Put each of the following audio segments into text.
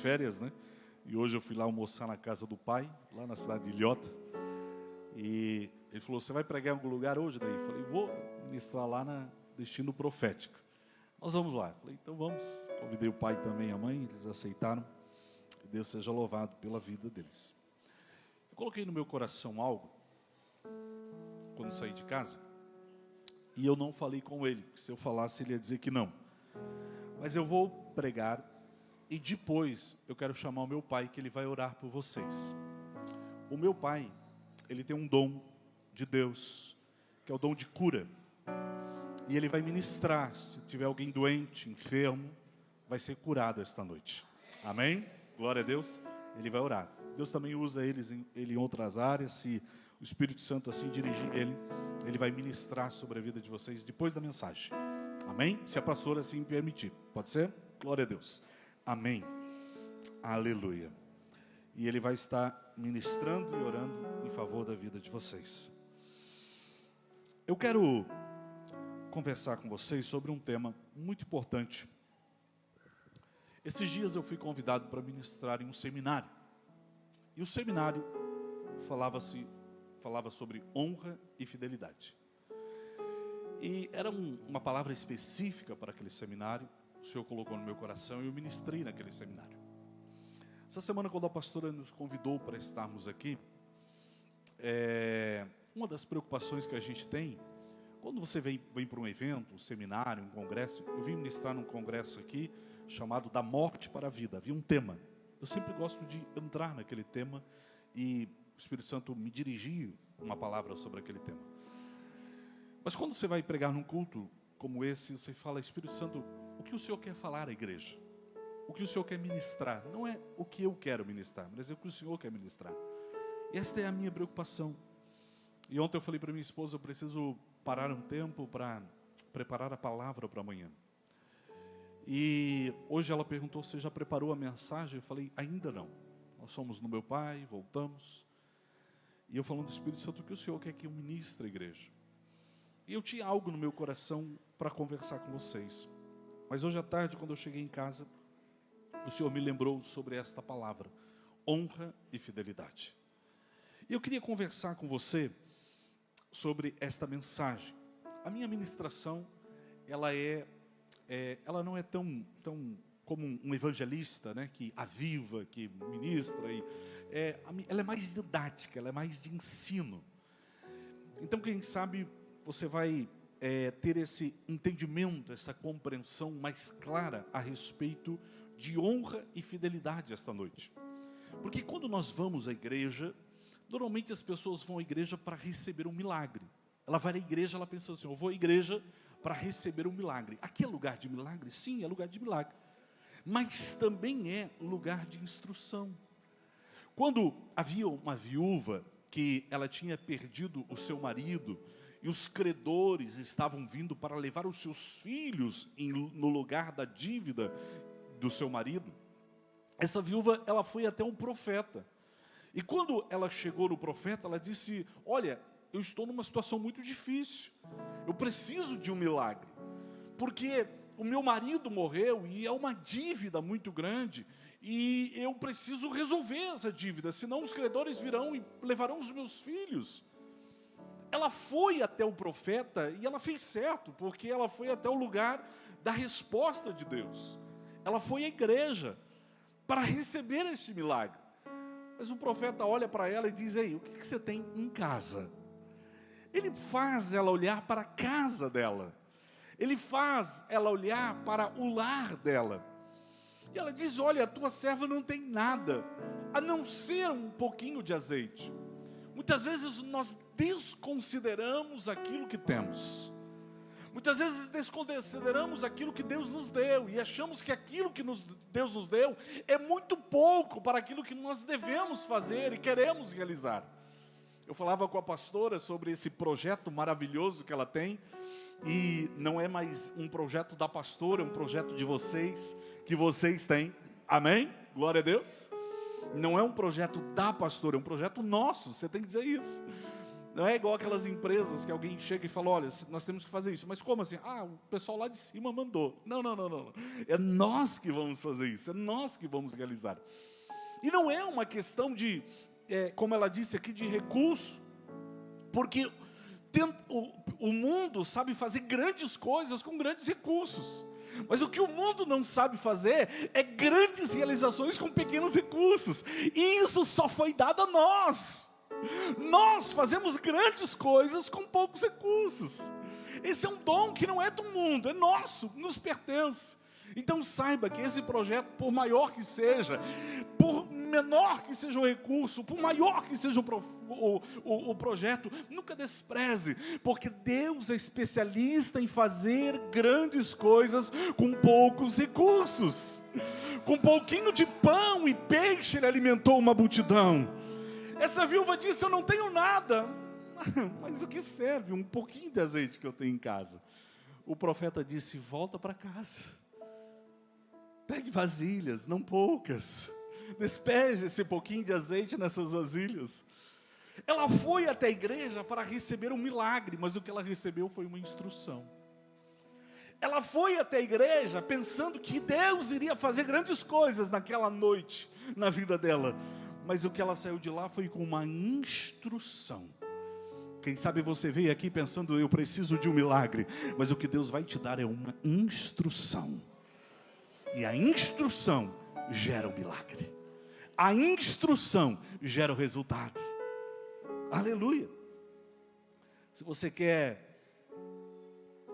férias, né? E hoje eu fui lá almoçar na casa do pai, lá na cidade de Ilhota. E ele falou, você vai pregar em algum lugar hoje? Daí eu falei, vou ministrar lá na Destino Profético. Nós vamos lá. Eu falei, então vamos. Convidei o pai também e a mãe, eles aceitaram. Que Deus seja louvado pela vida deles. Eu coloquei no meu coração algo, quando saí de casa, e eu não falei com ele, porque se eu falasse ele ia dizer que não. Mas eu vou pregar e depois eu quero chamar o meu pai, que ele vai orar por vocês. O meu pai, ele tem um dom de Deus, que é o dom de cura. E ele vai ministrar, se tiver alguém doente, enfermo, vai ser curado esta noite. Amém? Glória a Deus. Ele vai orar. Deus também usa ele em outras áreas. Se o Espírito Santo assim dirigir ele vai ministrar sobre a vida de vocês depois da mensagem. Amém? Se a pastora assim permitir. Pode ser? Glória a Deus. Amém. Aleluia. E ele vai estar ministrando e orando em favor da vida de vocês. Eu quero conversar com vocês sobre um tema muito importante. Esses dias eu fui convidado para ministrar em um seminário. E o seminário falava sobre honra e fidelidade. E era uma palavra específica para aquele seminário. O Senhor colocou no meu coração e eu ministrei naquele seminário. Essa semana, quando a pastora nos convidou para estarmos aqui, uma das preocupações que a gente tem, quando você vem para um evento, um seminário, um congresso, eu vim ministrar num congresso aqui, chamado Da Morte para a Vida. Havia um tema. Eu sempre gosto de entrar naquele tema e o Espírito Santo me dirigiu uma palavra sobre aquele tema. Mas quando você vai pregar num culto como esse, você fala, Espírito Santo, o que o Senhor quer falar à igreja? O que o Senhor quer ministrar? Não é o que eu quero ministrar, mas é o que o Senhor quer ministrar. E esta é a minha preocupação. E ontem eu falei para minha esposa, eu preciso parar um tempo para preparar a palavra para amanhã. E hoje ela perguntou, você já preparou a mensagem? Eu falei, ainda não. Nós fomos no meu pai, voltamos. E eu falando do Espírito Santo, o que o Senhor quer que eu ministre a igreja? E eu tinha algo no meu coração para conversar com vocês. Mas hoje à tarde, quando eu cheguei em casa, o Senhor me lembrou sobre esta palavra, honra e fidelidade. E eu queria conversar com você sobre esta mensagem. A minha ministração, ela não é tão como um evangelista, né, que aviva, que ministra. Ela é mais didática, ela é mais de ensino. Então, quem sabe, você vai ter esse entendimento, essa compreensão mais clara a respeito de honra e fidelidade esta noite. Porque quando nós vamos à igreja, normalmente as pessoas vão à igreja para receber um milagre. Ela vai à igreja, ela pensa assim, eu vou à igreja para receber um milagre. Aqui é lugar de milagre? Sim, é lugar de milagre. Mas também é lugar de instrução. Quando havia uma viúva que ela tinha perdido o seu marido, e os credores estavam vindo para levar os seus filhos no lugar da dívida do seu marido, essa viúva, ela foi até um profeta. E quando ela chegou no profeta, ela disse, olha, eu estou numa situação muito difícil, eu preciso de um milagre, porque o meu marido morreu e é uma dívida muito grande, e eu preciso resolver essa dívida, senão os credores virão e levarão os meus filhos. Ela foi até o profeta e ela fez certo, porque ela foi até o lugar da resposta de Deus. Ela foi à igreja para receber este milagre. Mas o profeta olha para ela e diz, ei, o que você tem em casa? Ele faz ela olhar para a casa dela. Ele faz ela olhar para o lar dela. E ela diz, olha, a tua serva não tem nada, a não ser um pouquinho de azeite. Muitas vezes nós desconsideramos aquilo que temos. Muitas vezes desconsideramos aquilo que Deus nos deu e achamos que aquilo que Deus nos deu é muito pouco para aquilo que nós devemos fazer e queremos realizar. Eu falava com a pastora sobre esse projeto maravilhoso que ela tem, e não é mais um projeto da pastora, é um projeto de vocês, que vocês têm. Amém? Glória a Deus. Não é um projeto da pastora, é um projeto nosso, você tem que dizer isso. Não é igual aquelas empresas que alguém chega e fala, olha, nós temos que fazer isso. Mas como assim? Ah, o pessoal lá de cima mandou. Não. É nós que vamos fazer isso, é nós que vamos realizar. E não é uma questão de, como ela disse aqui, de recurso, porque o mundo sabe fazer grandes coisas com grandes recursos. Mas o que o mundo não sabe fazer é grandes realizações com pequenos recursos. E isso só foi dado a nós. Nós fazemos grandes coisas com poucos recursos. Esse é um dom que não é do mundo, é nosso, nos pertence. Então saiba que esse projeto, por maior que seja, por menor que seja o recurso, por maior que seja o projeto, nunca despreze, porque Deus é especialista em fazer grandes coisas com poucos recursos. Com um pouquinho de pão e peixe Ele alimentou uma multidão. Essa viúva disse, eu não tenho nada, mas o que serve? Um pouquinho de azeite que eu tenho em casa. O profeta disse, volta para casa, pegue vasilhas, não poucas, despeje esse pouquinho de azeite nessas vasilhas. Ela foi até a igreja para receber um milagre, mas o que ela recebeu foi uma instrução. Ela foi até a igreja pensando que Deus iria fazer grandes coisas naquela noite, na vida dela. Mas o que ela saiu de lá foi com uma instrução. Quem sabe você veio aqui pensando, eu preciso de um milagre. Mas o que Deus vai te dar é uma instrução. E a instrução gera o milagre. A instrução gera o resultado. Aleluia. Se você quer,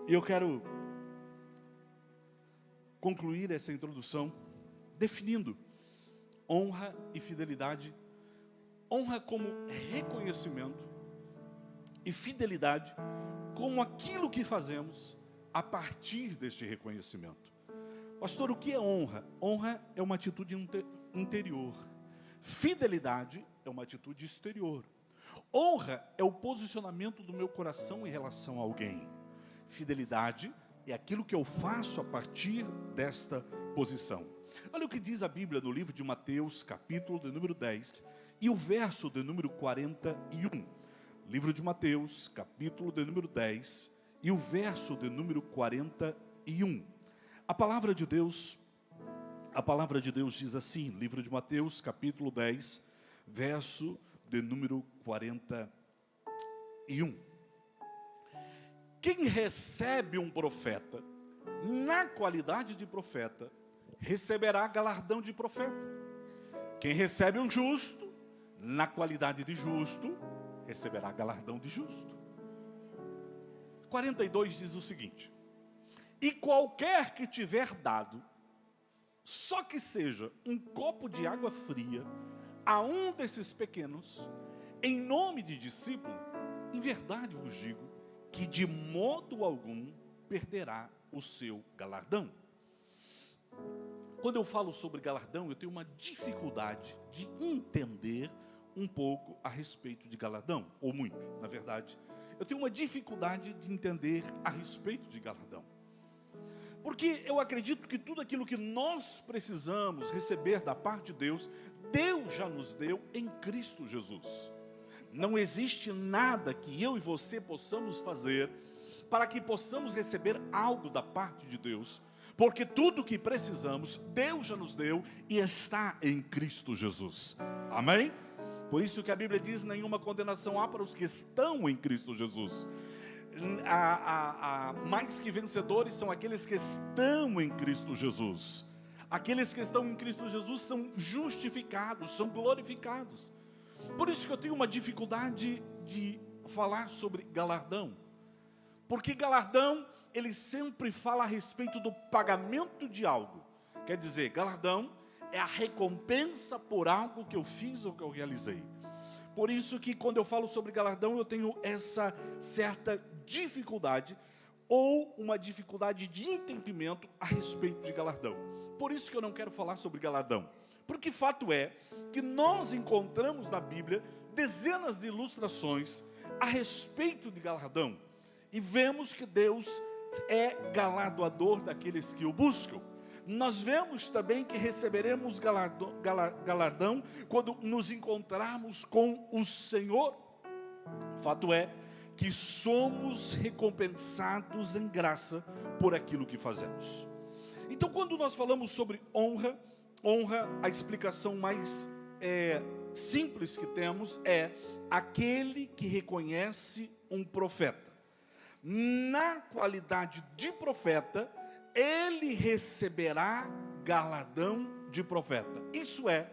eu quero concluir essa introdução definindo honra e fidelidade. Honra como reconhecimento e fidelidade como aquilo que fazemos a partir deste reconhecimento. Pastor, o que é honra? Honra é uma atitude interior. Fidelidade é uma atitude exterior. Honra é o posicionamento do meu coração em relação a alguém. Fidelidade é aquilo que eu faço a partir desta posição. Olha o que diz a Bíblia no livro de Mateus, capítulo de número 10, e o verso de número 41. Livro de Mateus, capítulo de número 10, e o verso de número 41. A palavra de Deus diz assim, livro de Mateus, capítulo 10, verso de número 41. Quem recebe um profeta, na qualidade de profeta, receberá galardão de profeta. Quem recebe um justo, na qualidade de justo, receberá galardão de justo. 42 diz o seguinte: e qualquer que tiver dado, só que seja um copo de água fria, a um desses pequenos, em nome de discípulo, em verdade vos digo, que de modo algum perderá o seu galardão. Quando eu falo sobre galardão, eu tenho uma dificuldade de entender um pouco a respeito de galardão, ou muito, na verdade. Eu tenho uma dificuldade de entender a respeito de galardão. Porque eu acredito que tudo aquilo que nós precisamos receber da parte de Deus, Deus já nos deu em Cristo Jesus. Não existe nada que eu e você possamos fazer para que possamos receber algo da parte de Deus, porque tudo que precisamos, Deus já nos deu e está em Cristo Jesus. Amém? Por isso que a Bíblia diz, nenhuma condenação há para os que estão em Cristo Jesus. Mais que vencedores são aqueles que estão em Cristo Jesus. Aqueles que estão em Cristo Jesus são justificados, são glorificados. Por isso que eu tenho uma dificuldade de falar sobre galardão. Porque galardão, ele sempre fala a respeito do pagamento de algo. Quer dizer, galardão é a recompensa por algo que eu fiz ou que eu realizei. Por isso que quando eu falo sobre galardão, eu tenho essa certa dificuldade ou uma dificuldade de entendimento a respeito de galardão. Por isso que eu não quero falar sobre galardão. Porque fato é que nós encontramos na Bíblia dezenas de ilustrações a respeito de galardão. E vemos que Deus é galardoador daqueles que o buscam. Nós vemos também que receberemos galardão quando nos encontrarmos com o Senhor. Fato é que somos recompensados em graça por aquilo que fazemos. Então, quando nós falamos sobre honra, a explicação mais simples que temos é aquele que reconhece um profeta. Na qualidade de profeta, ele receberá galardão de profeta. Isso é,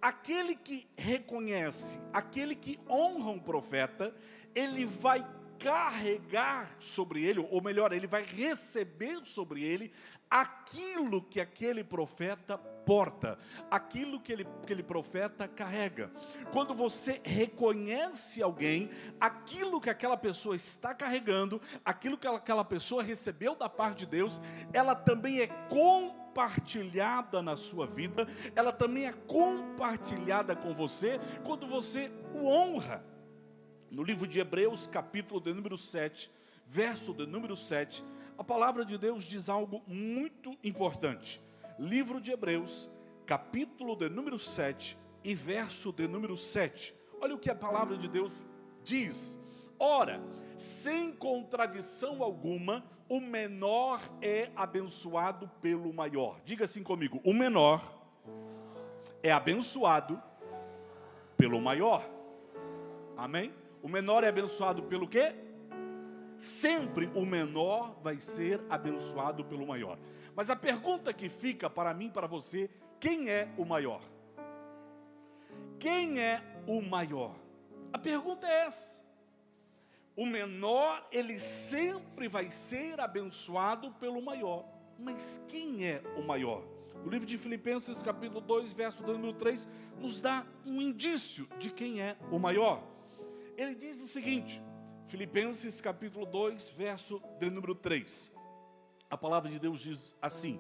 aquele que reconhece, aquele que honra um profeta, ele vai carregar sobre ele, ou melhor, ele vai receber sobre ele aquilo que aquele profeta porta, aquilo que aquele profeta carrega. Quando você reconhece alguém, aquilo que aquela pessoa está carregando, aquilo que aquela pessoa recebeu da parte de Deus, ela também é compartilhada na sua vida, ela também é compartilhada com você, quando você o honra. No livro de Hebreus, capítulo de número 7, verso de número 7, a palavra de Deus diz algo muito importante. Livro de Hebreus, capítulo de número 7 e verso de número 7. Olha o que a palavra de Deus diz. Ora, sem contradição alguma, o menor é abençoado pelo maior. Diga assim comigo, o menor é abençoado pelo maior. Amém? O menor é abençoado pelo quê? Sempre o menor vai ser abençoado pelo maior. Mas a pergunta que fica para mim e para você, quem é o maior? Quem é o maior? A pergunta é essa. O menor, ele sempre vai ser abençoado pelo maior. Mas quem é o maior? O livro de Filipenses, capítulo 2, verso número 3, nos dá um indício de quem é o maior. Ele diz o seguinte, Filipenses capítulo 2, verso de número 3. A palavra de Deus diz assim,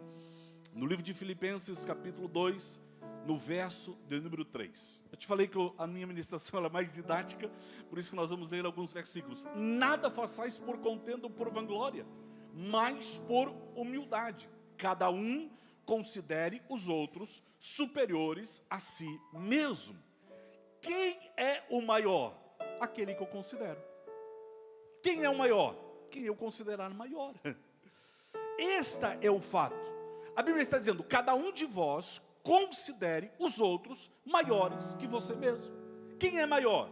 no livro de Filipenses capítulo 2, no verso de número 3. Eu te falei que a minha ministração é mais didática, por isso que nós vamos ler alguns versículos. Nada façais por contenda ou por vanglória, mas por humildade. Cada um considere os outros superiores a si mesmo. Quem é o maior? Aquele que eu considero. Quem é o maior? Quem eu considerar maior. Este é o fato. A Bíblia está dizendo, cada um de vós considere os outros maiores que você mesmo. Quem é maior?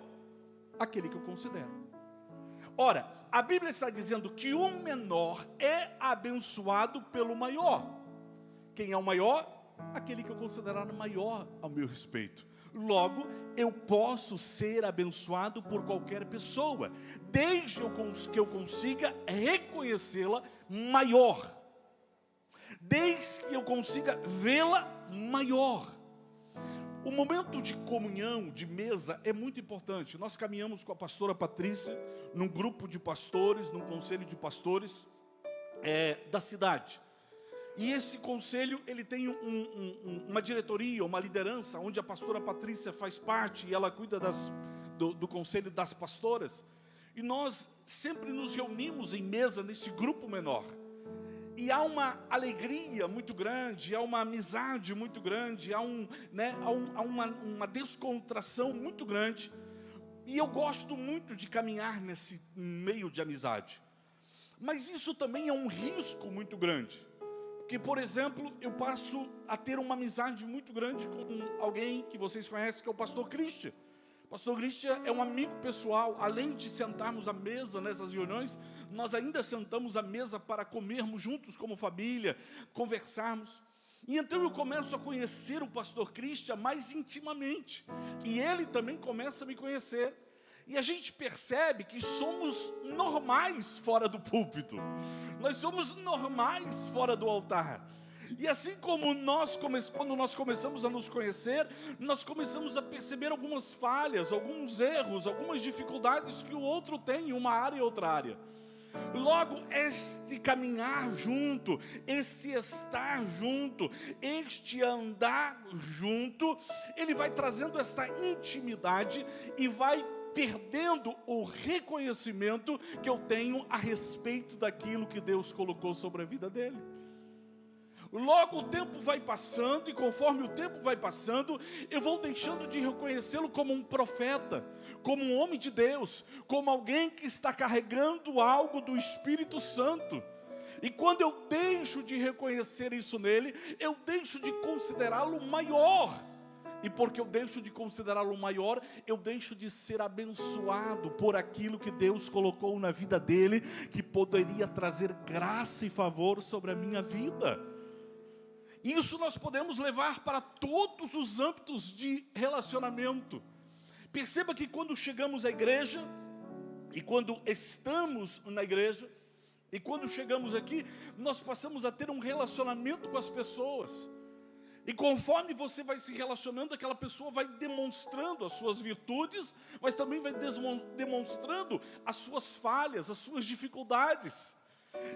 Aquele que eu considero. Ora, a Bíblia está dizendo que o menor é abençoado pelo maior. Quem é o maior? Aquele que eu considerar maior ao meu respeito. Logo, eu posso ser abençoado por qualquer pessoa, desde que eu consiga reconhecê-la maior, desde que eu consiga vê-la maior. O momento de comunhão, de mesa, é muito importante. Nós caminhamos com a pastora Patrícia, num grupo de pastores, num conselho de pastores da cidade. E esse conselho, ele tem uma diretoria, uma liderança, onde a pastora Patrícia faz parte, e ela cuida do conselho das pastoras. E nós sempre nos reunimos em mesa, nesse grupo menor. E há uma alegria muito grande, há uma amizade muito grande, há uma descontração muito grande. E eu gosto muito de caminhar nesse meio de amizade. Mas isso também é um risco muito grande. Porque, por exemplo, eu passo a ter uma amizade muito grande com alguém que vocês conhecem, que é o pastor Christian. O pastor Christian é um amigo pessoal. Além de sentarmos à mesa nessas reuniões, nós ainda sentamos à mesa para comermos juntos como família, conversarmos. E então eu começo a conhecer o pastor Christian mais intimamente. E ele também começa a me conhecer. E a gente percebe que somos normais fora do púlpito. Nós somos normais fora do altar. E assim como quando nós começamos a nos conhecer, nós começamos a perceber algumas falhas, alguns erros, algumas dificuldades que o outro tem em uma área e outra área. Logo, este caminhar junto, este estar junto, este andar junto, ele vai trazendo esta intimidade e vai perdendo o reconhecimento que eu tenho a respeito daquilo que Deus colocou sobre a vida dele. Logo o tempo vai passando, e conforme o tempo vai passando, eu vou deixando de reconhecê-lo como um profeta, como um homem de Deus, como alguém que está carregando algo do Espírito Santo. E quando eu deixo de reconhecer isso nele, eu deixo de considerá-lo maior. E porque eu deixo de considerá-lo maior, eu deixo de ser abençoado por aquilo que Deus colocou na vida dele, que poderia trazer graça e favor sobre a minha vida. Isso nós podemos levar para todos os âmbitos de relacionamento. Perceba que quando chegamos à igreja, e quando estamos na igreja, e quando chegamos aqui, nós passamos a ter um relacionamento com as pessoas. E conforme você vai se relacionando, aquela pessoa vai demonstrando as suas virtudes, mas também vai demonstrando as suas falhas, as suas dificuldades.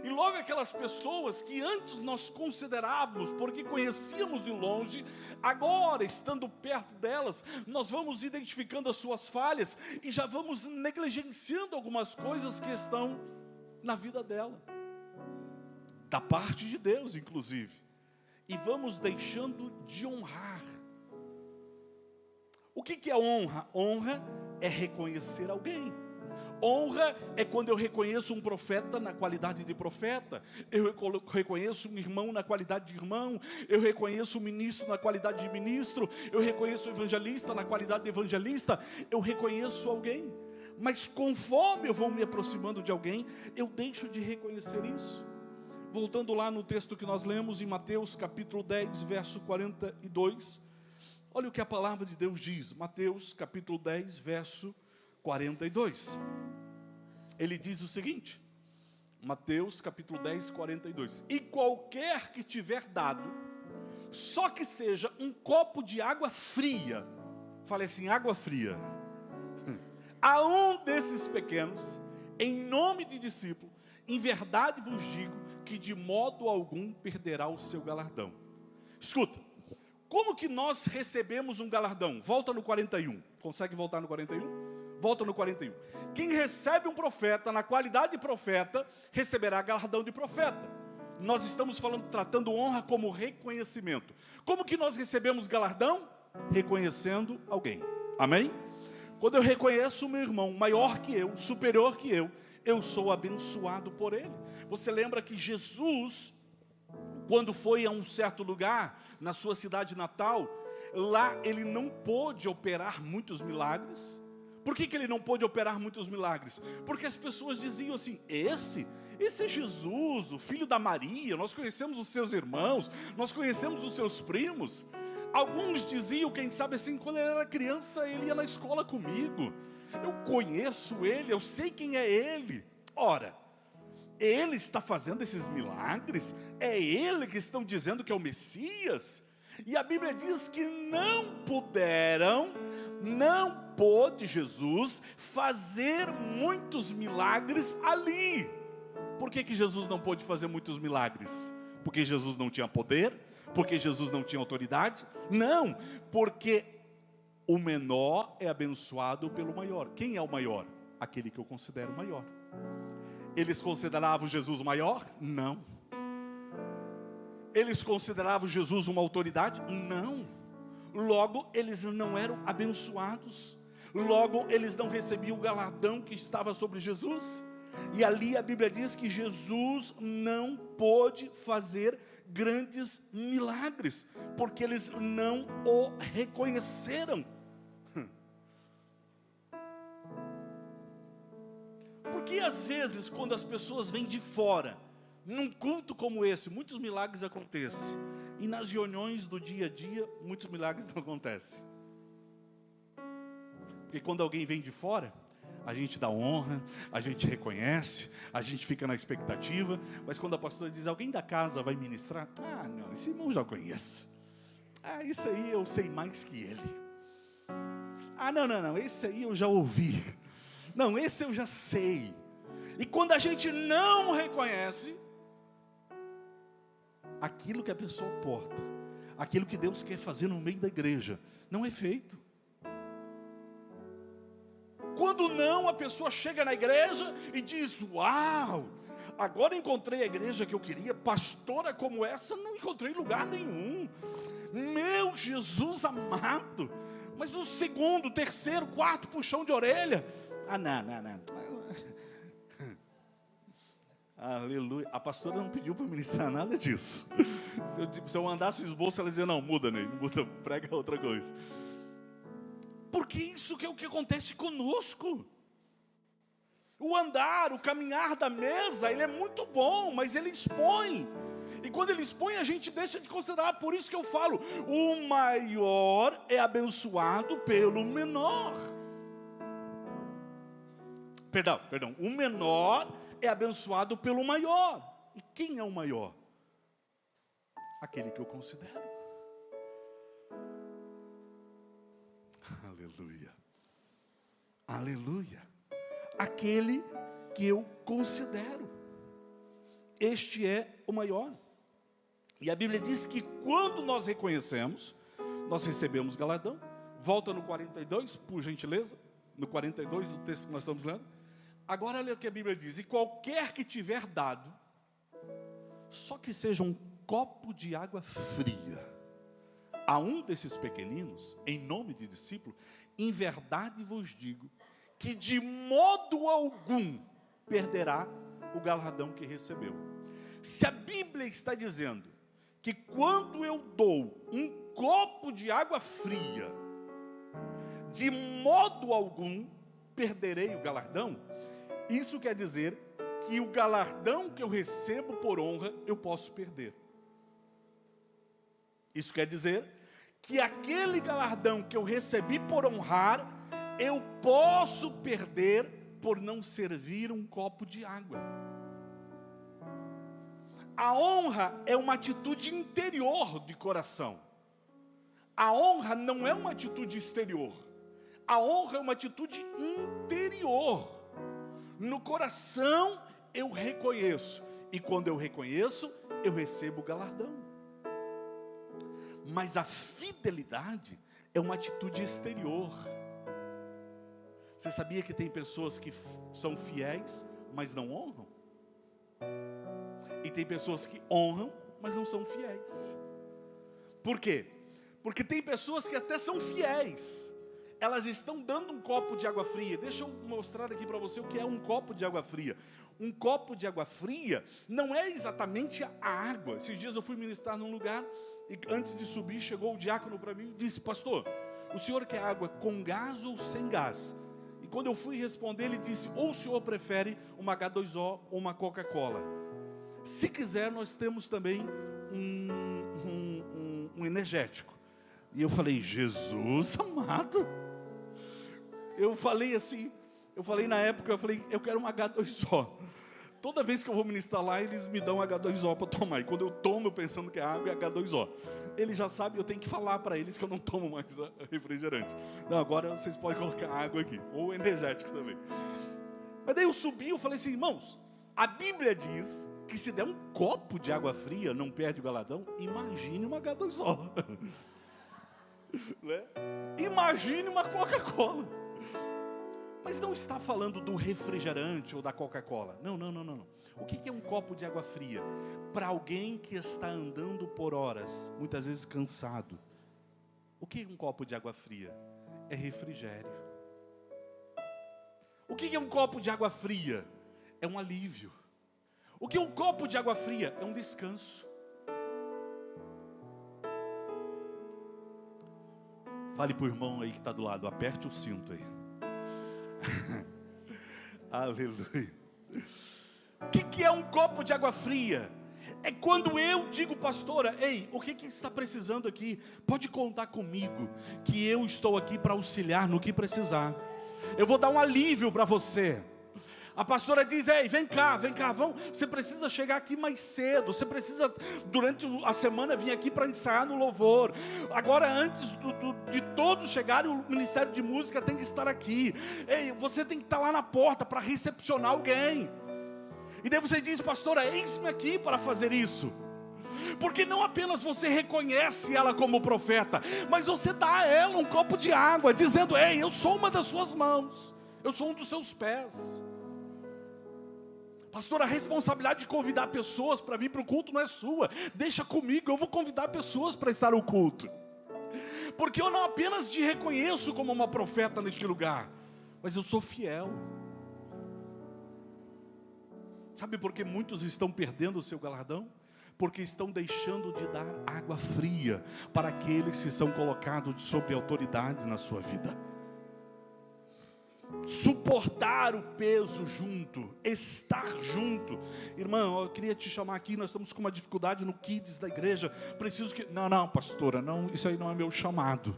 E logo aquelas pessoas que antes nós considerávamos, porque conhecíamos de longe, agora estando perto delas, nós vamos identificando as suas falhas e já vamos negligenciando algumas coisas que estão na vida dela, da parte de Deus inclusive, e vamos deixando de honrar. O que é honra? Honra é reconhecer alguém. Honra é quando eu reconheço um profeta na qualidade de profeta, eu reconheço um irmão na qualidade de irmão, eu reconheço um ministro na qualidade de ministro, eu reconheço o evangelista na qualidade de evangelista, eu reconheço alguém. Mas conforme eu vou me aproximando de alguém, eu deixo de reconhecer isso. Voltando lá no texto que nós lemos em Mateus capítulo 10, verso 42, olha o que a palavra de Deus diz. Mateus capítulo 10, verso 42. Ele diz o seguinte, Mateus capítulo 10, 42. E qualquer que tiver dado, só que seja um copo de água fria, fale assim, água fria, a um desses pequenos, em nome de discípulo, em verdade vos digo, que de modo algum perderá o seu galardão. Escuta, como que nós recebemos um galardão? Volta no 41, consegue voltar no 41? Volta no 41. Quem recebe um profeta, na qualidade de profeta, receberá galardão de profeta. Nós estamos tratando honra como reconhecimento. Como que nós recebemos galardão? Reconhecendo alguém. Amém? Quando eu reconheço o meu irmão, maior que eu, superior que eu sou abençoado por ele. Você lembra que Jesus, quando foi a um certo lugar, na sua cidade natal, lá ele não pôde operar muitos milagres. Por que ele não pôde operar muitos milagres? Porque as pessoas diziam assim, esse é Jesus, o filho da Maria, nós conhecemos os seus irmãos, nós conhecemos os seus primos. Alguns diziam, quem sabe assim, quando ele era criança, ele ia na escola comigo. Eu conheço ele, eu sei quem é ele. Ora, ele está fazendo esses milagres? É ele que estão dizendo que é o Messias? E a Bíblia diz que não pôde Jesus fazer muitos milagres ali. Por que Jesus não pôde fazer muitos milagres? Porque Jesus não tinha poder? Porque Jesus não tinha autoridade? Não, porque o menor é abençoado pelo maior. Quem é o maior? Aquele que eu considero maior. Eles consideravam Jesus maior? Não. Eles consideravam Jesus uma autoridade? Não. Logo, eles não eram abençoados. Logo, eles não recebiam o galardão que estava sobre Jesus. E ali a Bíblia diz que Jesus não pôde fazer grandes milagres, porque eles não o reconheceram. Porque às vezes, quando as pessoas vêm de fora, num culto como esse, muitos milagres acontecem, e nas reuniões do dia a dia, muitos milagres não acontecem. Porque quando alguém vem de fora, a gente dá honra, a gente reconhece, a gente fica na expectativa, mas quando a pastora diz, alguém da casa vai ministrar? Ah, não, esse irmão já conheço. Ah, isso aí eu sei mais que ele. Ah, não, esse aí eu já ouvi. Não, esse eu já sei. E quando a gente não reconhece aquilo que a pessoa porta, aquilo que Deus quer fazer no meio da igreja, não é feito. Quando não, a pessoa chega na igreja e diz, uau, Agora encontrei a igreja que eu queria, pastora como essa, não encontrei em lugar nenhum. Meu Jesus amado. Mas no segundo, terceiro, quarto puxão de orelha. Não. Aleluia. A pastora não pediu para ministrar nada disso. Se eu mandasse o esboço, ela dizia, não, muda, Ney, muda, prega outra coisa. Porque isso que é o que acontece conosco. O andar, o caminhar da mesa, ele é muito bom, mas ele expõe. E quando ele expõe, a gente deixa de considerar. Por isso que eu falo, o maior é abençoado pelo menor. Perdão, o menor é abençoado pelo maior. E quem é o maior? Aquele que eu considero. Aleluia. Aleluia. Aquele que eu considero. Este é o maior. E a Bíblia diz que quando nós reconhecemos, nós recebemos galardão. Volta no 42, por gentileza. No 42 do texto que nós estamos lendo. Agora olha o que a Bíblia diz. E qualquer que tiver dado, só que seja um copo de água fria, a um desses pequeninos, em nome de discípulo, em verdade vos digo, que de modo algum perderá o galardão que recebeu. Se a Bíblia está dizendo que quando eu dou um copo de água fria, de modo algum perderei o galardão, isso quer dizer que o galardão que eu recebo por honra, eu posso perder. Isso quer dizer que aquele galardão que eu recebi por honrar, eu posso perder por não servir um copo de água. A honra é uma atitude interior de coração. A honra não é uma atitude exterior. A honra é uma atitude interior. No coração eu reconheço. E quando eu reconheço, eu recebo o galardão. Mas a fidelidade é uma atitude exterior. Você sabia que tem pessoas que são fiéis, mas não honram? E tem pessoas que honram, mas não são fiéis. Por quê? Porque tem pessoas que até são fiéis. Elas estão dando um copo de água fria. Deixa eu mostrar aqui para você o que é um copo de água fria. Um copo de água fria não é exatamente a água. Esses dias eu fui ministrar num lugar e antes de subir chegou o diácono para mim e disse: pastor, o senhor quer água com gás ou sem gás? E quando eu fui responder, ele disse: ou o senhor prefere uma H2O ou uma Coca-Cola? Se quiser, nós temos também um energético. E eu falei: Jesus amado. Eu falei assim, na época, eu quero um H2O. Toda vez que eu vou ministrar lá, eles me dão H2O para tomar. E quando eu tomo, pensando que é água, é H2O. Eles já sabem, eu tenho que falar para eles que eu não tomo mais refrigerante. Não, agora vocês podem colocar água aqui, ou energético também. Mas daí eu subi, eu falei assim: irmãos, a Bíblia diz que se der um copo de água fria, não perde o galardão. Imagine uma H2O. Né? Imagine uma Coca-Cola. Mas não está falando do refrigerante ou da Coca-Cola. Não. O que é um copo de água fria? Para alguém que está andando por horas, muitas vezes cansado. O que é um copo de água fria? É refrigério. O que é um copo de água fria? É um alívio. O que é um copo de água fria? É um descanso. Fale para o irmão aí que está do lado, aperte o cinto aí. Aleluia. O que é um copo de água fria? É quando eu digo: pastora, ei, o que está precisando aqui? Pode contar comigo, que eu estou aqui para auxiliar no que precisar. Eu vou dar um alívio para você. A pastora diz: ei, vem cá, você precisa chegar aqui mais cedo, você precisa, durante a semana, vir aqui para ensaiar no louvor. Agora, antes de todos chegarem, o Ministério de Música tem que estar aqui. Ei, você tem que estar lá na porta para recepcionar alguém. E daí você diz: pastora, eis-me aqui para fazer isso. Porque não apenas você reconhece ela como profeta, mas você dá a ela um copo de água, dizendo: ei, eu sou uma das suas mãos, eu sou um dos seus pés. Pastor, a responsabilidade de convidar pessoas para vir para o culto não é sua. Deixa comigo, eu vou convidar pessoas para estar no culto. Porque eu não apenas te reconheço como uma profeta neste lugar, mas eu sou fiel. Sabe por que muitos estão perdendo o seu galardão? Porque estão deixando de dar água fria para aqueles que são colocados sob autoridade na sua vida. Suportar o peso junto, estar junto. Irmão, eu queria te chamar aqui, nós estamos com uma dificuldade no Kids da igreja. Preciso que... Não, pastora, não, isso aí não é meu chamado.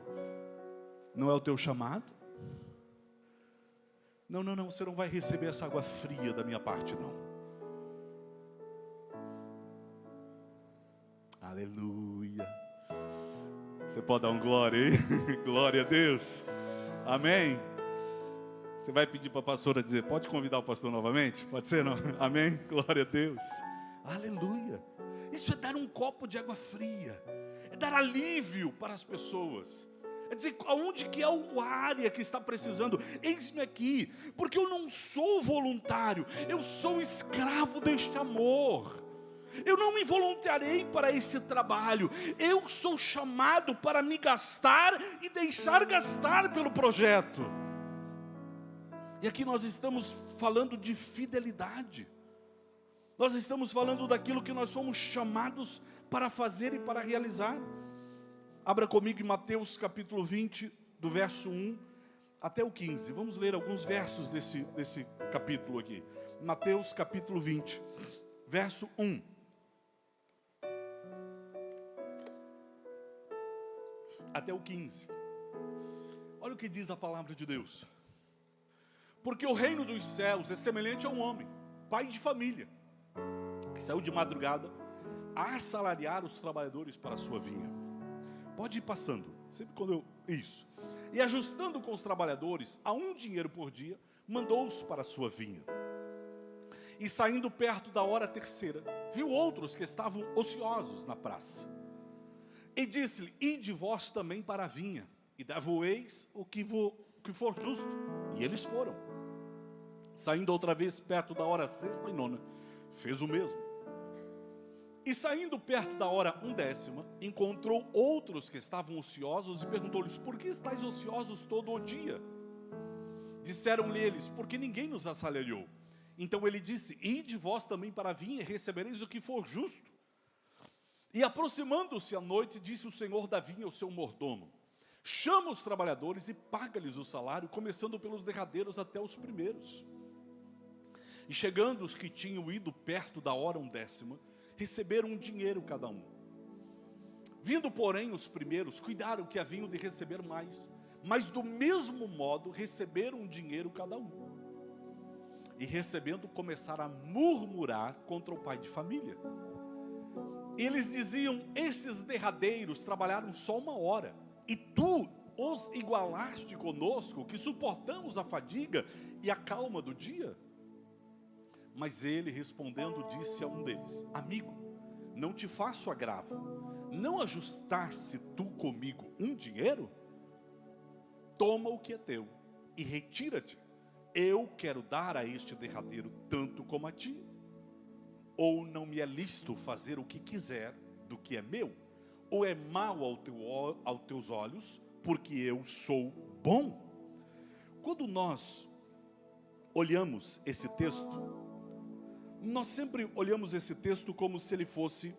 Não é o teu chamado? Não, você não vai receber essa água fria da minha parte, não. Aleluia. Você pode dar um glória aí? Glória a Deus. Amém. Você vai pedir para a pastora dizer, pode convidar o pastor novamente? Pode ser, não? Amém? Glória a Deus. Aleluia. Isso é dar um copo de água fria. É dar alívio para as pessoas. É dizer, aonde que é a área que está precisando? Eis-me aqui. Porque eu não sou voluntário. Eu sou escravo deste amor. Eu não me voluntariei para esse trabalho. Eu sou chamado para me gastar e deixar gastar pelo projeto. E aqui nós estamos falando de fidelidade. Nós estamos falando daquilo que nós somos chamados para fazer e para realizar. Abra comigo em Mateus capítulo 20, do verso 1 até o 15. Vamos ler alguns versos desse capítulo aqui. Mateus capítulo 20, verso 1. Até o 15. Olha o que diz a palavra de Deus. Porque o reino dos céus é semelhante a um homem, pai de família, que saiu de madrugada a assalariar os trabalhadores para a sua vinha. Pode ir passando, sempre quando isso. E ajustando com os trabalhadores a um dinheiro por dia, mandou-os para a sua vinha. E saindo perto da hora terceira, viu outros que estavam ociosos na praça. E disse-lhe, ide vós também para a vinha, e dá-vos o que for justo. E eles foram. Saindo outra vez perto da hora sexta e nona, fez o mesmo. E saindo perto da hora 1/10, encontrou outros que estavam ociosos e perguntou-lhes, por que estáis ociosos todo o dia? Disseram-lhe eles, porque ninguém nos assalariou. Então ele disse, ide vós também para a vinha e recebereis o que for justo. E aproximando-se à noite, disse o senhor da vinha ao seu mordomo, chama os trabalhadores e paga-lhes o salário, começando pelos derradeiros até os primeiros. E chegando os que tinham ido perto da hora 1/10, receberam um dinheiro cada um. Vindo, porém, os primeiros, cuidaram que haviam de receber mais, mas do mesmo modo receberam um dinheiro cada um. E recebendo, começaram a murmurar contra o pai de família. Eles diziam, estes derradeiros trabalharam só 1 hora, e tu os igualaste conosco, que suportamos a fadiga e a calma do dia? Mas ele, respondendo, disse a um deles, amigo, não te faço agravo, não ajustaste tu comigo um dinheiro? Toma o que é teu e retira-te, eu quero dar a este derradeiro tanto como a ti. Ou não me é lícito fazer o que quiser do que é meu? Ou é mal aos teus olhos, porque eu sou bom? Quando nós olhamos esse texto, nós sempre olhamos esse texto como se ele fosse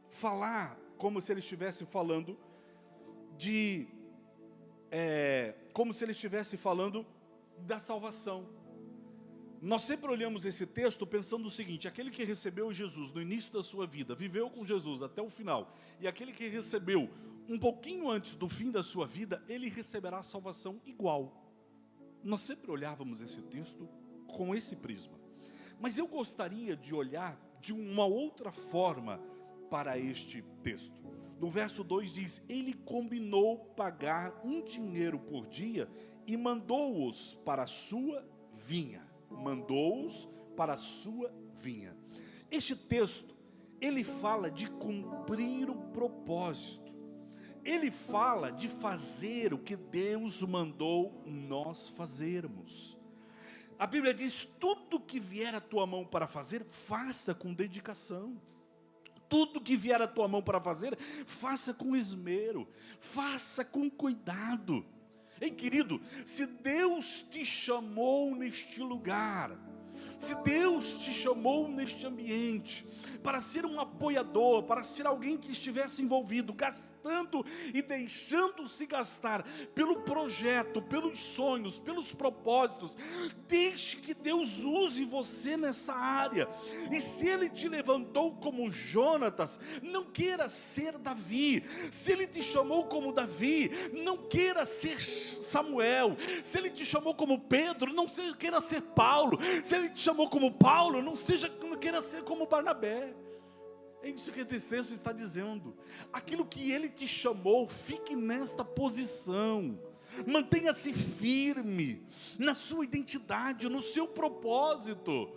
falar, como se ele estivesse falando como se ele estivesse falando da salvação. Nós sempre olhamos esse texto pensando o seguinte, aquele que recebeu Jesus no início da sua vida, viveu com Jesus até o final, e aquele que recebeu um pouquinho antes do fim da sua vida, ele receberá a salvação igual. Nós sempre olhávamos esse texto com esse prisma. Mas eu gostaria de olhar de uma outra forma para este texto. No verso 2 diz, ele combinou pagar um dinheiro por dia e mandou-os para a sua vinha. Mandou-os para a sua vinha. Este texto, ele fala de cumprir o propósito. Ele fala de fazer o que Deus mandou nós fazermos. A Bíblia diz: tudo que vier à tua mão para fazer, faça com dedicação. Tudo que vier à tua mão para fazer, faça com esmero, faça com cuidado. Ei, querido, se Deus te chamou neste lugar, se Deus te chamou neste ambiente, para ser um apoiador, para ser alguém que estivesse envolvido, gastando e deixando-se gastar pelo projeto, pelos sonhos, pelos propósitos, deixe que Deus use você nessa área. E se Ele te levantou como Jonatas, não queira ser Davi. Se Ele te chamou como Davi, não queira ser Samuel. Se Ele te chamou como Pedro, não queira ser Paulo. Se Ele te chamou como Paulo, não queira ser como Barnabé. É isso que esse texto está dizendo. Aquilo que Ele te chamou, fique nesta posição. Mantenha-se firme na sua identidade, no seu propósito.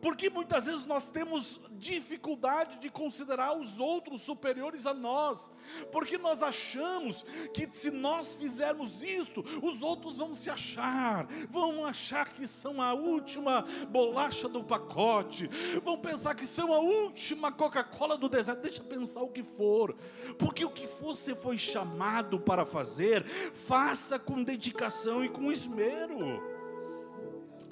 Porque muitas vezes nós temos dificuldade de considerar os outros superiores a nós, porque nós achamos que se nós fizermos isto, os outros vão se achar, vão achar que são a última bolacha do pacote, vão pensar que são a última Coca-Cola do deserto. Deixa pensar o que for, porque o que você foi chamado para fazer, faça com dedicação e com esmero.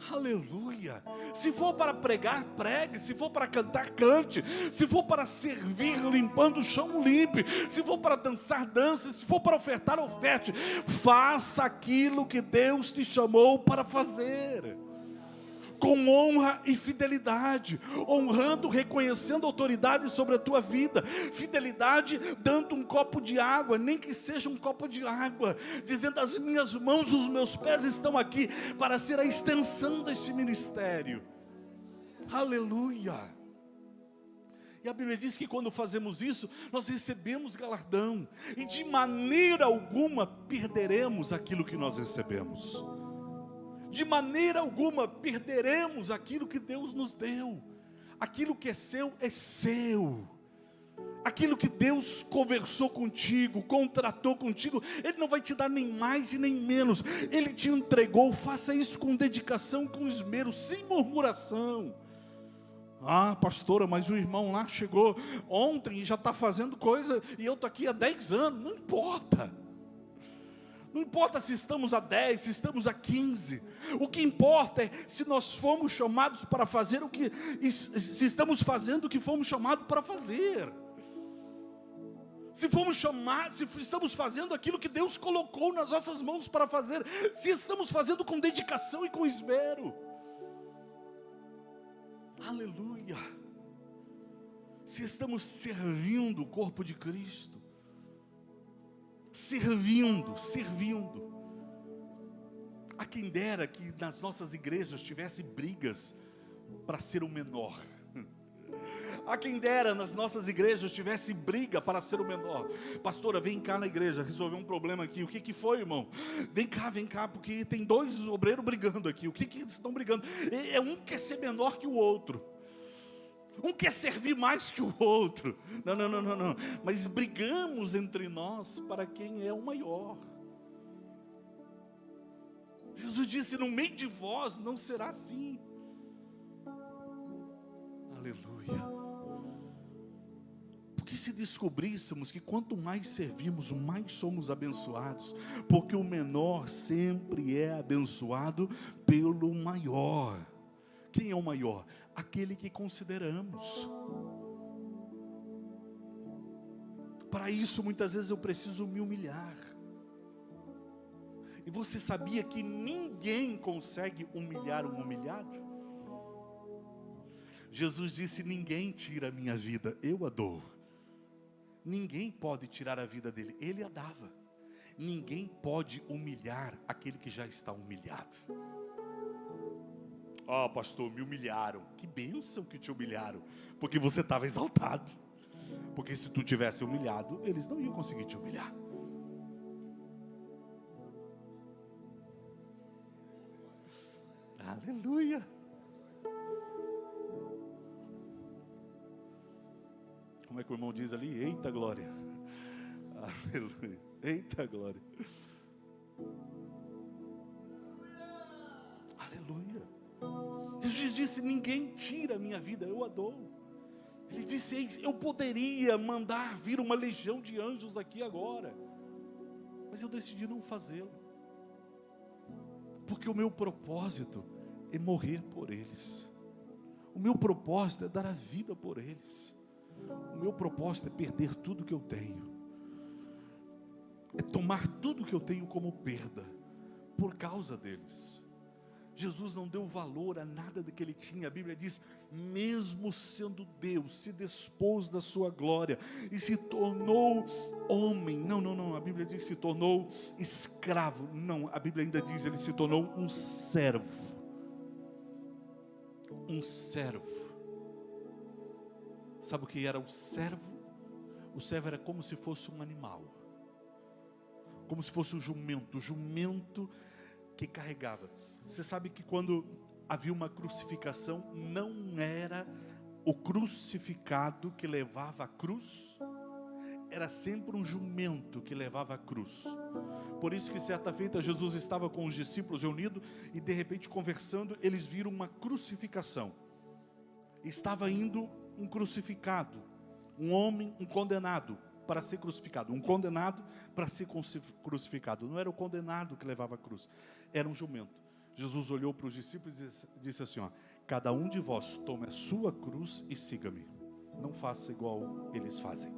Aleluia. Se for para pregar, pregue. Se for para cantar, cante. Se for para servir, limpando o chão, limpe. Se for para dançar, dance. Se for para ofertar, oferte. Faça aquilo que Deus te chamou para fazer, com honra e fidelidade, honrando, reconhecendo autoridade sobre a tua vida, fidelidade, dando um copo de água, nem que seja um copo de água, dizendo: as minhas mãos, os meus pés estão aqui para ser a extensão desse ministério. Aleluia. E a Bíblia diz que quando fazemos isso, nós recebemos galardão, e de maneira alguma perderemos aquilo que nós recebemos. De maneira alguma perderemos aquilo que Deus nos deu. Aquilo que é seu é seu. Aquilo que Deus conversou contigo, contratou contigo, Ele não vai te dar nem mais e nem menos. Ele te entregou. Faça isso com dedicação, com esmero, sem murmuração. Ah, pastora, mas o irmão lá chegou ontem e já está fazendo coisa, e eu estou aqui há 10 anos. Não importa. Não importa se estamos há 10, se estamos há 15. O que importa é se nós fomos chamados para fazer se estamos fazendo o que fomos chamados para fazer. Se fomos chamados, se estamos fazendo aquilo que Deus colocou nas nossas mãos para fazer. Se estamos fazendo com dedicação e com esmero. Aleluia. Se estamos servindo o corpo de Cristo. Servindo. A quem dera que nas nossas igrejas tivesse brigas para ser o menor. A quem dera nas nossas igrejas tivesse briga para ser o menor. Pastora, vem cá na igreja resolver um problema aqui. O que foi, irmão? Vem cá, porque tem 2 obreiros brigando aqui. O que eles estão brigando? Um quer ser menor que o outro. Um quer servir mais que o outro. Não. Mas brigamos entre nós para quem é o maior. Jesus disse: no meio de vós não será assim. Aleluia. Porque se descobríssemos que quanto mais servimos, mais somos abençoados. Porque o menor sempre é abençoado pelo maior. Quem é o maior? Aquele que consideramos. Para isso, muitas vezes eu preciso me humilhar. E você sabia que ninguém consegue humilhar um humilhado? Jesus disse: ninguém tira a minha vida, eu a dou. Ninguém pode tirar a vida dele, ele a dava. Ninguém pode humilhar aquele que já está humilhado. Ó, pastor, me humilharam. Que bênção que te humilharam, porque você estava exaltado. Porque se tu tivesse humilhado, eles não iam conseguir te humilhar. Aleluia. Como é que o irmão diz ali? Eita glória. Aleluia. Eita glória. Aleluia. Jesus disse: ninguém tira a minha vida, eu a dou. Ele disse: eis, eu poderia mandar vir uma legião de anjos aqui agora, mas eu decidi não fazê-lo, porque o meu propósito é morrer por eles. O meu propósito é dar a vida por eles. O meu propósito é perder tudo que eu tenho, é tomar tudo que eu tenho como perda, por causa deles. Jesus não deu valor a nada do que ele tinha. A Bíblia diz: mesmo sendo Deus, se despôs da sua glória e se tornou homem. Não, a Bíblia diz que se tornou escravo. Não, a Bíblia ainda diz: ele se tornou um servo. Um servo. Sabe o que era o servo? O servo era como se fosse um animal, como se fosse o jumento que carregava. Você sabe que quando havia uma crucificação, não era o crucificado que levava a cruz, era sempre um jumento que levava a cruz. Por isso que certa feita Jesus estava com os discípulos reunidos e de repente conversando, eles viram uma crucificação. Estava indo um crucificado, um homem, um condenado para ser crucificado, um condenado para ser crucificado. Não era o condenado que levava a cruz, era um jumento. Jesus olhou para os discípulos e disse assim: cada um de vós tome a sua cruz e siga-me. Não faça igual eles fazem.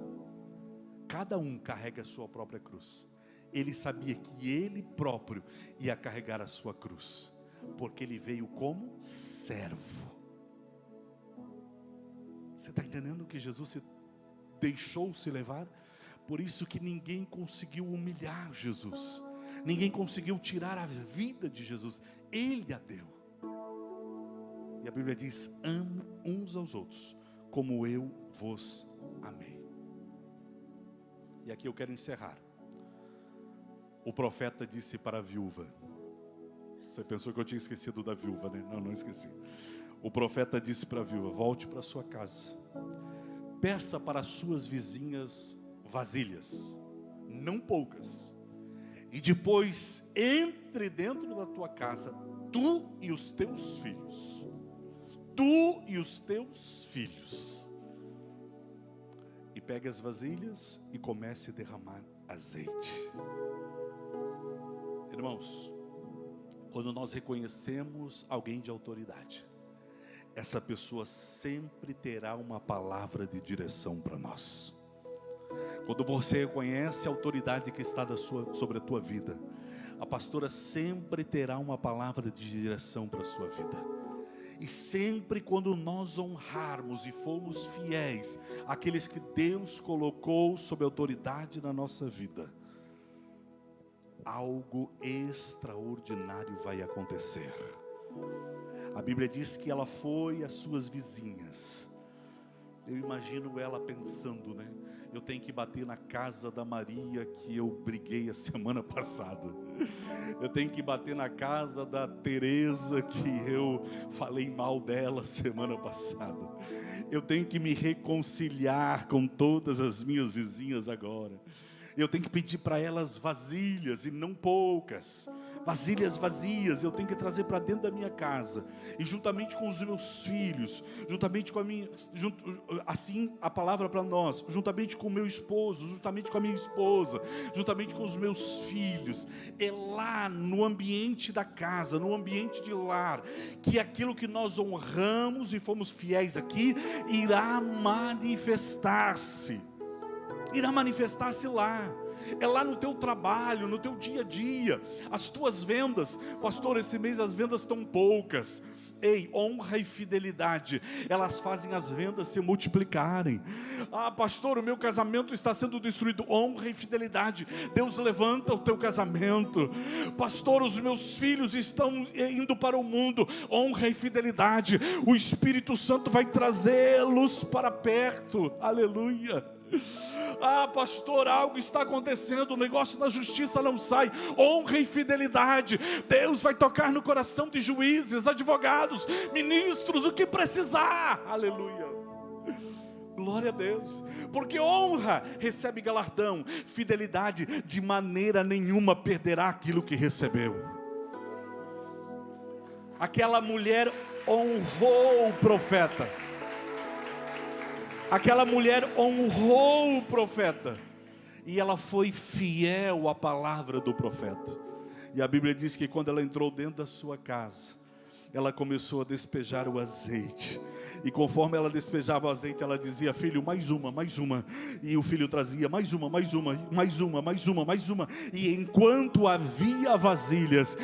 Cada um carrega a sua própria cruz. Ele sabia que ele próprio ia carregar a sua cruz, porque ele veio como servo. Você está entendendo que Jesus se deixou se levar? Por isso que ninguém conseguiu humilhar Jesus, ninguém conseguiu tirar a vida de Jesus, ele a deu. E a Bíblia diz: ame uns aos outros como eu vos amei. E aqui eu quero encerrar. O profeta disse para a viúva. Você pensou que eu tinha esquecido da viúva, né? Não esqueci. O profeta disse para a viúva: volte para sua casa, peça para as suas vizinhas vasilhas, não poucas, e depois entre dentro da tua casa, tu e os teus filhos. Tu e os teus filhos. E pegue as vasilhas e comece a derramar azeite. Irmãos, quando nós reconhecemos alguém de autoridade, essa pessoa sempre terá uma palavra de direção para nós. Quando você reconhece a autoridade que está sobre a tua vida, a pastora sempre terá uma palavra de direção para a sua vida. E sempre quando nós honrarmos e formos fiéis àqueles que Deus colocou sob autoridade na nossa vida, algo extraordinário vai acontecer. A Bíblia diz que ela foi às suas vizinhas. Eu imagino ela pensando, né? Eu tenho que bater na casa da Maria que eu briguei a semana passada. Eu tenho que bater na casa da Teresa que eu falei mal dela semana passada. Eu tenho que me reconciliar com todas as minhas vizinhas agora. Eu tenho que pedir para elas vasilhas e não poucas. Vasilhas vazias eu tenho que trazer para dentro da minha casa, e juntamente com os meus filhos, juntamente com a minha, assim a palavra para nós, juntamente com o meu esposo, juntamente com a minha esposa, juntamente com os meus filhos, é lá no ambiente da casa, no ambiente de lar, que aquilo que nós honramos e fomos fiéis aqui, irá manifestar-se lá. É lá no teu trabalho, no teu dia a dia, as tuas vendas. Pastor, esse mês as vendas estão poucas. Ei, honra e fidelidade, elas fazem as vendas se multiplicarem. Ah, pastor, o meu casamento está sendo destruído. Honra e fidelidade, Deus levanta o teu casamento. Pastor, os meus filhos estão indo para o mundo. Honra e fidelidade, o Espírito Santo vai trazê-los para perto. Aleluia. Ah, pastor, algo está acontecendo, o negócio na justiça não sai. Honra e fidelidade, Deus vai tocar no coração de juízes, advogados, ministros, o que precisar. Aleluia. Glória a Deus. Porque honra recebe galardão, fidelidade de maneira nenhuma perderá aquilo que recebeu. Aquela mulher honrou o profeta. Aquela mulher honrou o profeta. E ela foi fiel à palavra do profeta. E a Bíblia diz que quando ela entrou dentro da sua casa, ela começou a despejar o azeite. E conforme ela despejava o azeite, ela dizia: filho, mais uma, mais uma. E o filho trazia mais uma, mais uma, mais uma, mais uma, mais uma. E enquanto havia vasilhas,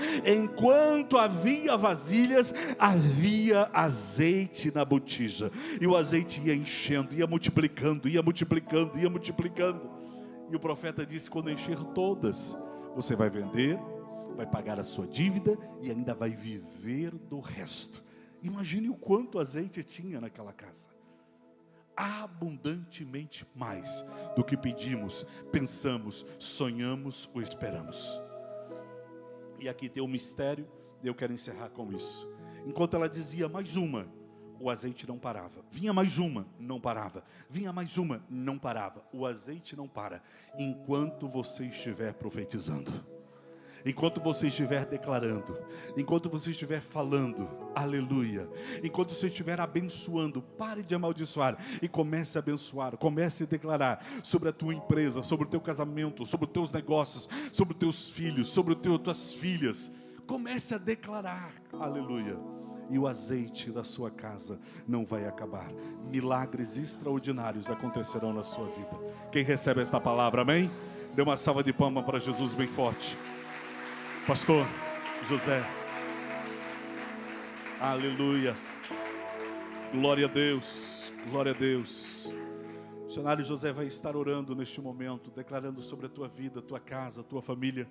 havia azeite na botija. E o azeite ia enchendo, ia multiplicando, ia multiplicando, ia multiplicando. E o profeta disse: quando encher todas, você vai vender, vai pagar a sua dívida e ainda vai viver do resto. Imagine o quanto azeite tinha naquela casa. Abundantemente mais do que pedimos, pensamos, sonhamos ou esperamos. E aqui tem um mistério, e eu quero encerrar com isso. Enquanto ela dizia mais uma, o azeite não parava. Vinha mais uma, não parava. Vinha mais uma, não parava. O azeite não para enquanto você estiver profetizando. Enquanto você estiver declarando, enquanto você estiver falando, aleluia, enquanto você estiver abençoando, pare de amaldiçoar e comece a abençoar, comece a declarar sobre a tua empresa, sobre o teu casamento, sobre os teus negócios, sobre os teus filhos, sobre tuas filhas. Comece a declarar, aleluia, e o azeite da sua casa não vai acabar. Milagres extraordinários acontecerão na sua vida. Quem recebe esta palavra, amém? Dê uma salva de palmas para Jesus bem forte. Pastor José, aleluia, glória a Deus, glória a Deus. O missionário José vai estar orando neste momento, declarando sobre a tua vida, a tua casa, a tua família.